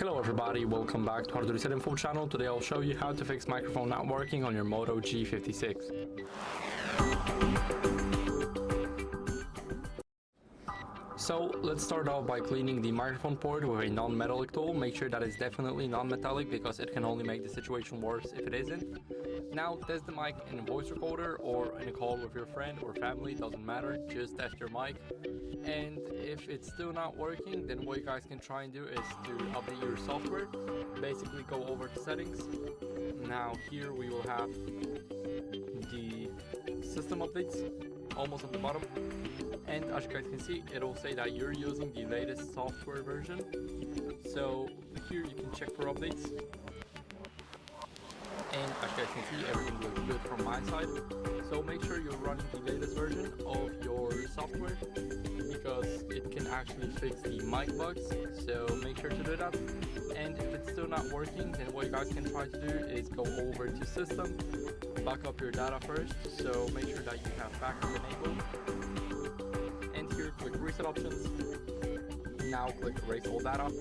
Hello everybody, welcome back to HardReset.Info channel. Today I'll show you how to fix microphone not working on your Moto G56. So let's start off by cleaning the microphone port with a non-metallic tool. Make sure that it's definitely non-metallic because it can only make the situation worse if it isn't. Now test the mic in a voice recorder or in a call with your friend or family, doesn't matter, just test your mic. And if it's still not working, then what you guys can try and do is to update your software. Basically go over to settings. Now here we will have the system updates almost at the bottom, and as you guys can see, it'll say that you're using the latest software version. So here you can check for updates, and as you guys can see, everything looks good from my side. So make sure you're running the latest version of your software because it can actually fix the mic bugs, so make sure to do that. And if it's still not working, then what you guys can try to do is go over to system, back up your data first, so make sure that you have backup enabled, and here click reset options. Now click erase all data,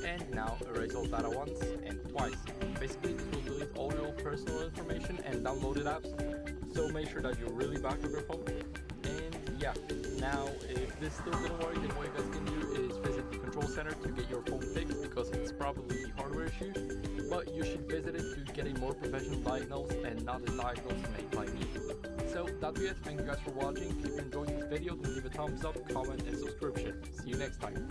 and now erase all data once and twice. Basically this will delete all your personal information and downloaded apps, so make sure that you really back up your phone. And yeah, now if this still didn't work, then what you guys can do is visit the control center to get your phone fixed because it's probably a hardware issue, but you should visit it to get a more professional diagnosis and not a diagnosis made by me. So that'll be it. Thank you guys for watching. If you enjoyed this video, then leave a thumbs up, comment and subscription. See you next time.